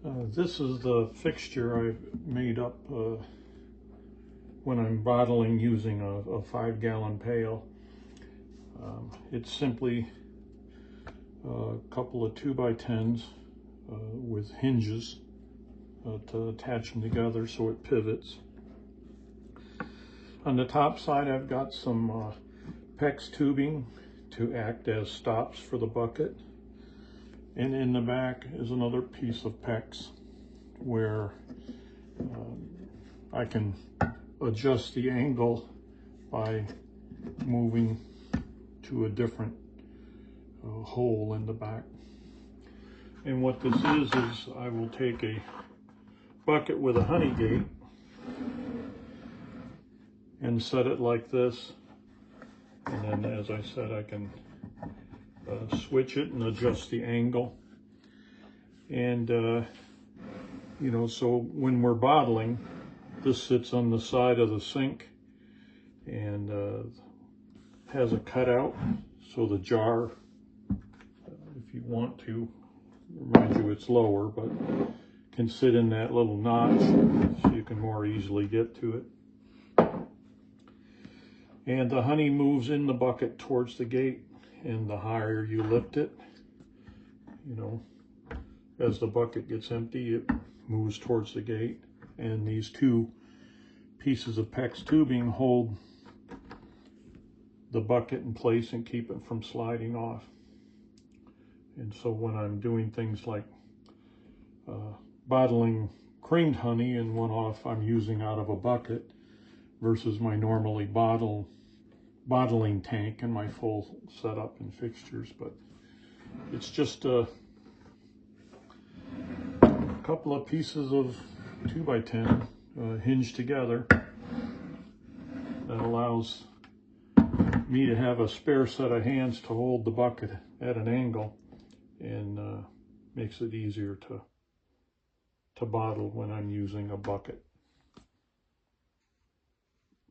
This is the fixture I've made up when I'm bottling using a 5-gallon pail. It's simply a couple of 2x10s with hinges to attach them together so it pivots. On the top side I've got some PEX tubing to act as stops for the bucket. And in the back is another piece of PEX where I can adjust the angle by moving to a different hole in the back. And what this is I will take a bucket with a honey gate and set it like this. And then, as I said, I can switch it and adjust the angle. And you know, so when we're bottling, this sits on the side of the sink and has a cutout, so the jar, if you want to, remind you it's lower, but can sit in that little notch so you can more easily get to it. And the honey moves in the bucket towards the gate, and the higher you lift it, you know, as the bucket gets empty, it moves towards the gate. And these two pieces of PEX tubing hold the bucket in place and keep it from sliding off. And so when I'm doing things like bottling creamed honey in one off I'm using out of a bucket versus my normally bottling tank and my full setup and fixtures. But it's just a couple of pieces of 2x10 hinged together that allows me to have a spare set of hands to hold the bucket at an angle, and makes it easier to bottle when I'm using a bucket.